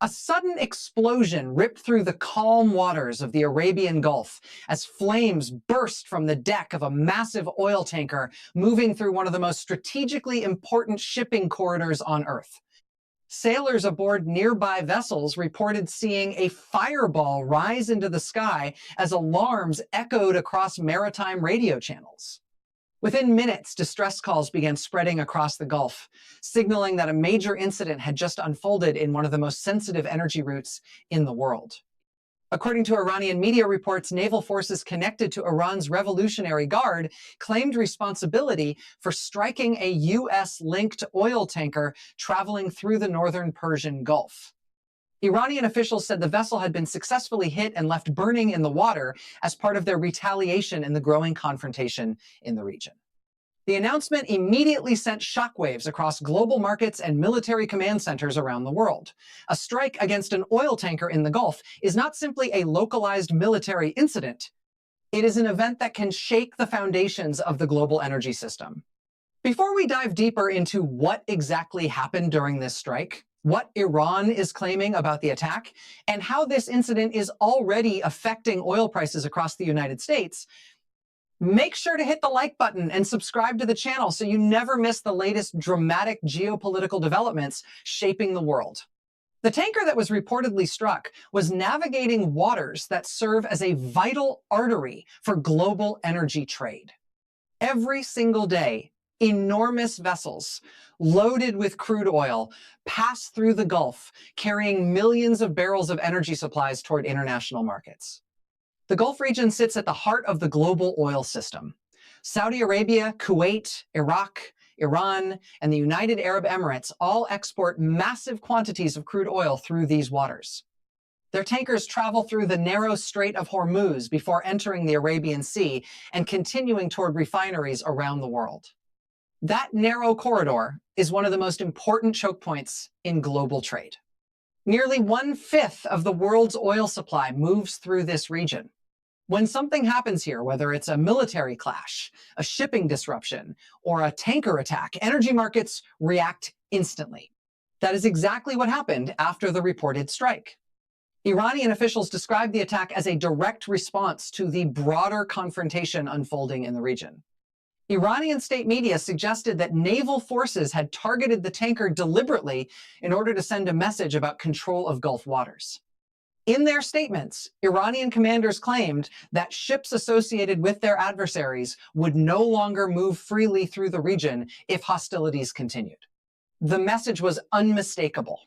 A sudden explosion ripped through the calm waters of the Arabian Gulf as flames burst from the deck of a massive oil tanker moving through one of the most strategically important shipping corridors on Earth. Sailors aboard nearby vessels reported seeing a fireball rise into the sky as alarms echoed across maritime radio channels. Within minutes, distress calls began spreading across the Gulf, signaling that a major incident had just unfolded in one of the most sensitive energy routes in the world. According to Iranian media reports, naval forces connected to Iran's Revolutionary Guard claimed responsibility for striking a U.S.-linked oil tanker traveling through the northern Persian Gulf. Iranian officials said the vessel had been successfully hit and left burning in the water as part of their retaliation in the growing confrontation in the region. The announcement immediately sent shockwaves across global markets and military command centers around the world. A strike against an oil tanker in the Gulf is not simply a localized military incident. It is an event that can shake the foundations of the global energy system. Before we dive deeper into what exactly happened during this strike, what Iran is claiming about the attack, and how this incident is already affecting oil prices across the United States, make sure to hit the like button and subscribe to the channel so you never miss the latest dramatic geopolitical developments shaping the world. The tanker that was reportedly struck was navigating waters that serve as a vital artery for global energy trade. Every single day, enormous vessels loaded with crude oil pass through the Gulf, carrying millions of barrels of energy supplies toward international markets. The Gulf region sits at the heart of the global oil system. Saudi Arabia, Kuwait, Iraq, Iran, and the United Arab Emirates all export massive quantities of crude oil through these waters. Their tankers travel through the narrow Strait of Hormuz before entering the Arabian Sea and continuing toward refineries around the world. That narrow corridor is one of the most important choke points in global trade. Nearly 1/5 of the world's oil supply moves through this region. When something happens here, whether it's a military clash, a shipping disruption, or a tanker attack, energy markets react instantly. That is exactly what happened after the reported strike. Iranian officials described the attack as a direct response to the broader confrontation unfolding in the region. Iranian state media suggested that naval forces had targeted the tanker deliberately in order to send a message about control of Gulf waters. In their statements, Iranian commanders claimed that ships associated with their adversaries would no longer move freely through the region if hostilities continued. The message was unmistakable.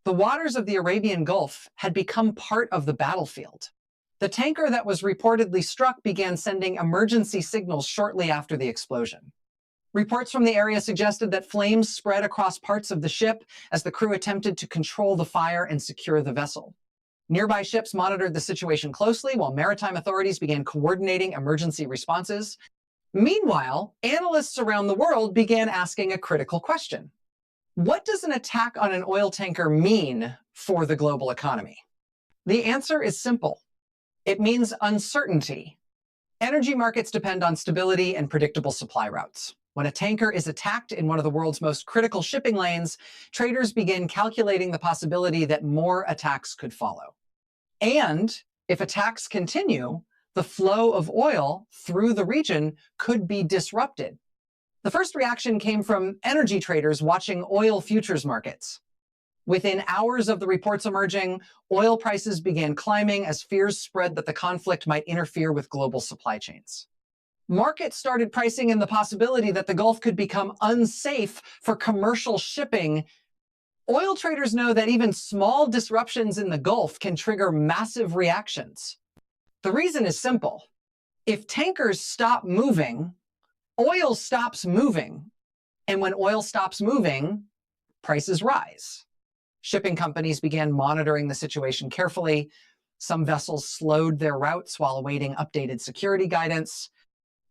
The waters of the Arabian Gulf had become part of the battlefield. The tanker that was reportedly struck began sending emergency signals shortly after the explosion. Reports from the area suggested that flames spread across parts of the ship as the crew attempted to control the fire and secure the vessel. Nearby ships monitored the situation closely while maritime authorities began coordinating emergency responses. Meanwhile, analysts around the world began asking a critical question. What does an attack on an oil tanker mean for the global economy? The answer is simple. It means uncertainty. Energy markets depend on stability and predictable supply routes. When a tanker is attacked in one of the world's most critical shipping lanes, traders begin calculating the possibility that more attacks could follow. And if attacks continue, the flow of oil through the region could be disrupted. The first reaction came from energy traders watching oil futures markets. Within hours of the reports emerging, oil prices began climbing as fears spread that the conflict might interfere with global supply chains. Markets started pricing in the possibility that the Gulf could become unsafe for commercial shipping. Oil traders know that even small disruptions in the Gulf can trigger massive reactions. The reason is simple. If tankers stop moving, oil stops moving. And when oil stops moving, prices rise. Shipping companies began monitoring the situation carefully. Some vessels slowed their routes while awaiting updated security guidance.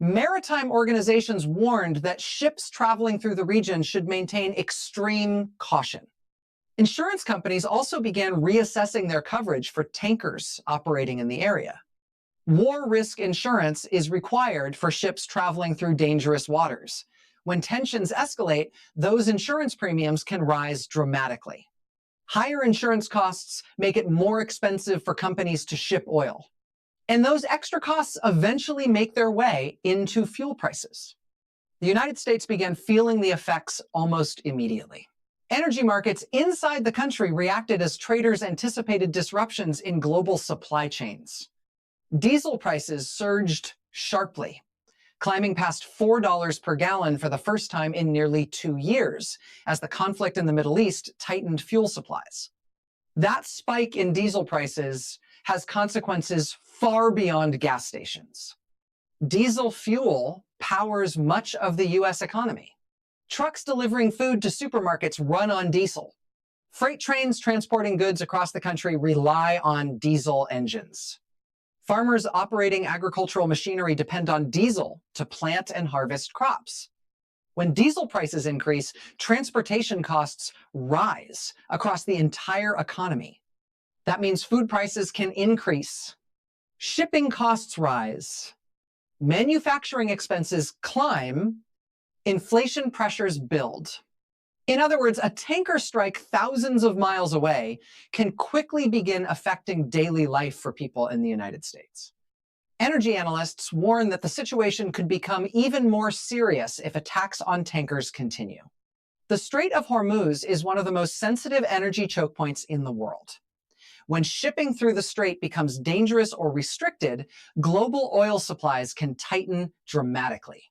Maritime organizations warned that ships traveling through the region should maintain extreme caution. Insurance companies also began reassessing their coverage for tankers operating in the area. War risk insurance is required for ships traveling through dangerous waters. When tensions escalate, those insurance premiums can rise dramatically. Higher insurance costs make it more expensive for companies to ship oil. And those extra costs eventually make their way into fuel prices. The United States began feeling the effects almost immediately. Energy markets inside the country reacted as traders anticipated disruptions in global supply chains. Diesel prices surged sharply, climbing past $4 per gallon for the first time in nearly 2 years, as the conflict in the Middle East tightened fuel supplies. That spike in diesel prices has consequences far beyond gas stations. Diesel fuel powers much of the US economy. Trucks delivering food to supermarkets run on diesel. Freight trains transporting goods across the country rely on diesel engines. Farmers operating agricultural machinery depend on diesel to plant and harvest crops. When diesel prices increase, transportation costs rise across the entire economy. That means food prices can increase. Shipping costs rise. Manufacturing expenses climb. Inflation pressures build. In other words, a tanker strike thousands of miles away can quickly begin affecting daily life for people in the United States. Energy analysts warn that the situation could become even more serious if attacks on tankers continue. The Strait of Hormuz is one of the most sensitive energy choke points in the world. When shipping through the strait becomes dangerous or restricted, global oil supplies can tighten dramatically.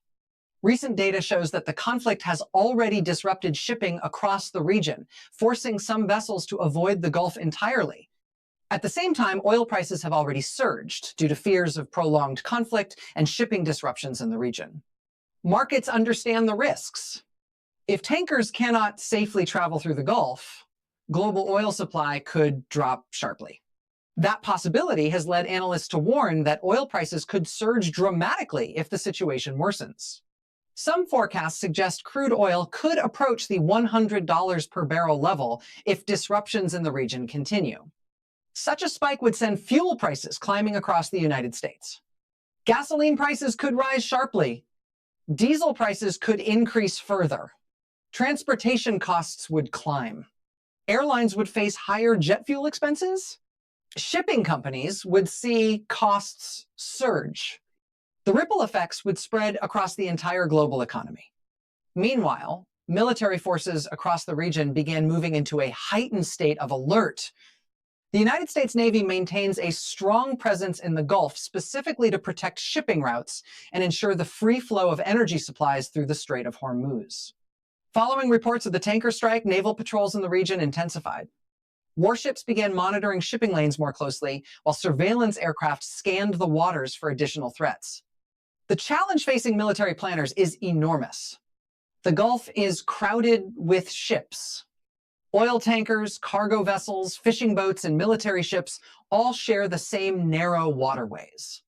Recent data shows that the conflict has already disrupted shipping across the region, forcing some vessels to avoid the Gulf entirely. At the same time, oil prices have already surged due to fears of prolonged conflict and shipping disruptions in the region. Markets understand the risks. If tankers cannot safely travel through the Gulf, global oil supply could drop sharply. That possibility has led analysts to warn that oil prices could surge dramatically if the situation worsens. Some forecasts suggest crude oil could approach the $100 per barrel level if disruptions in the region continue. Such a spike would send fuel prices climbing across the United States. Gasoline prices could rise sharply. Diesel prices could increase further. Transportation costs would climb. Airlines would face higher jet fuel expenses. Shipping companies would see costs surge. The ripple effects would spread across the entire global economy. Meanwhile, military forces across the region began moving into a heightened state of alert. The United States Navy maintains a strong presence in the Gulf specifically to protect shipping routes and ensure the free flow of energy supplies through the Strait of Hormuz. Following reports of the tanker strike, naval patrols in the region intensified. Warships began monitoring shipping lanes more closely, while surveillance aircraft scanned the waters for additional threats. The challenge facing military planners is enormous. The Gulf is crowded with ships. Oil tankers, cargo vessels, fishing boats, and military ships all share the same narrow waterways.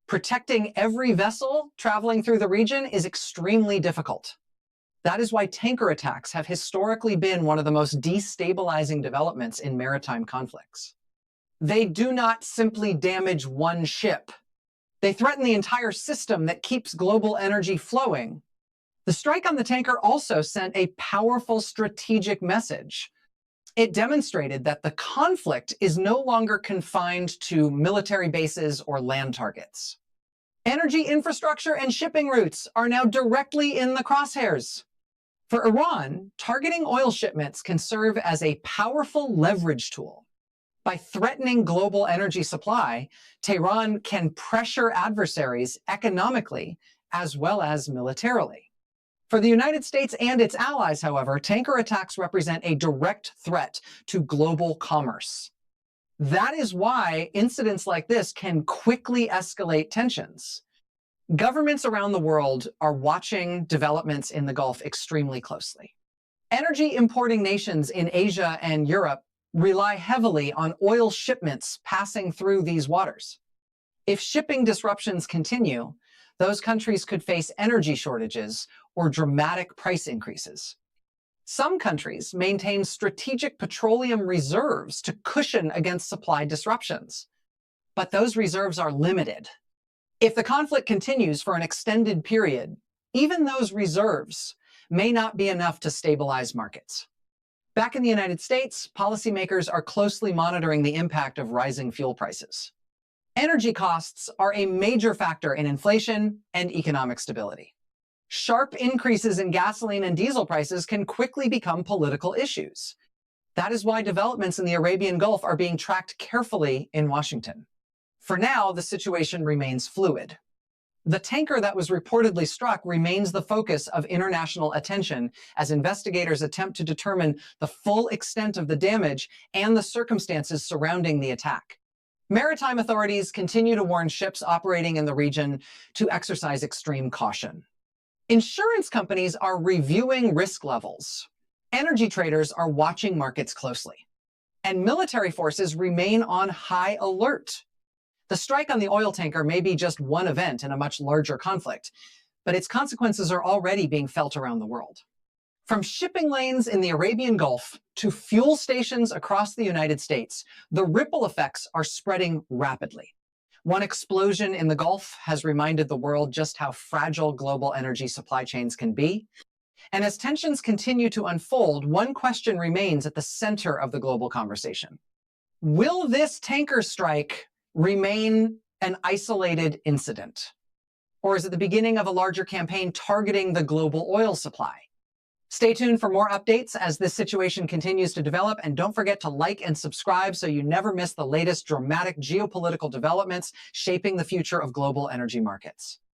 Protecting every vessel traveling through the region is extremely difficult. That is why tanker attacks have historically been one of the most destabilizing developments in maritime conflicts. They do not simply damage one ship. They threaten the entire system that keeps global energy flowing. The strike on the tanker also sent a powerful strategic message. It demonstrated that the conflict is no longer confined to military bases or land targets. Energy infrastructure and shipping routes are now directly in the crosshairs. For Iran, targeting oil shipments can serve as a powerful leverage tool. By threatening global energy supply, Tehran can pressure adversaries economically as well as militarily. For the United States and its allies, however, tanker attacks represent a direct threat to global commerce. That is why incidents like this can quickly escalate tensions. Governments around the world are watching developments in the Gulf extremely closely. Energy importing nations in Asia and Europe rely heavily on oil shipments passing through these waters. If shipping disruptions continue, those countries could face energy shortages or dramatic price increases. Some countries maintain strategic petroleum reserves to cushion against supply disruptions, but those reserves are limited. If the conflict continues for an extended period, even those reserves may not be enough to stabilize markets. Back in the United States, policymakers are closely monitoring the impact of rising fuel prices. Energy costs are a major factor in inflation and economic stability. Sharp increases in gasoline and diesel prices can quickly become political issues. That is why developments in the Arabian Gulf are being tracked carefully in Washington. For now, the situation remains fluid. The tanker that was reportedly struck remains the focus of international attention as investigators attempt to determine the full extent of the damage and the circumstances surrounding the attack. Maritime authorities continue to warn ships operating in the region to exercise extreme caution. Insurance companies are reviewing risk levels. Energy traders are watching markets closely. And military forces remain on high alert. The strike on the oil tanker may be just one event in a much larger conflict, but its consequences are already being felt around the world. From shipping lanes in the Arabian Gulf to fuel stations across the United States, the ripple effects are spreading rapidly. One explosion in the Gulf has reminded the world just how fragile global energy supply chains can be. And as tensions continue to unfold, one question remains at the center of the global conversation. Will this tanker strike remain an isolated incident? Or is it the beginning of a larger campaign targeting the global oil supply? Stay tuned for more updates as this situation continues to develop, and don't forget to like and subscribe so you never miss the latest dramatic geopolitical developments shaping the future of global energy markets.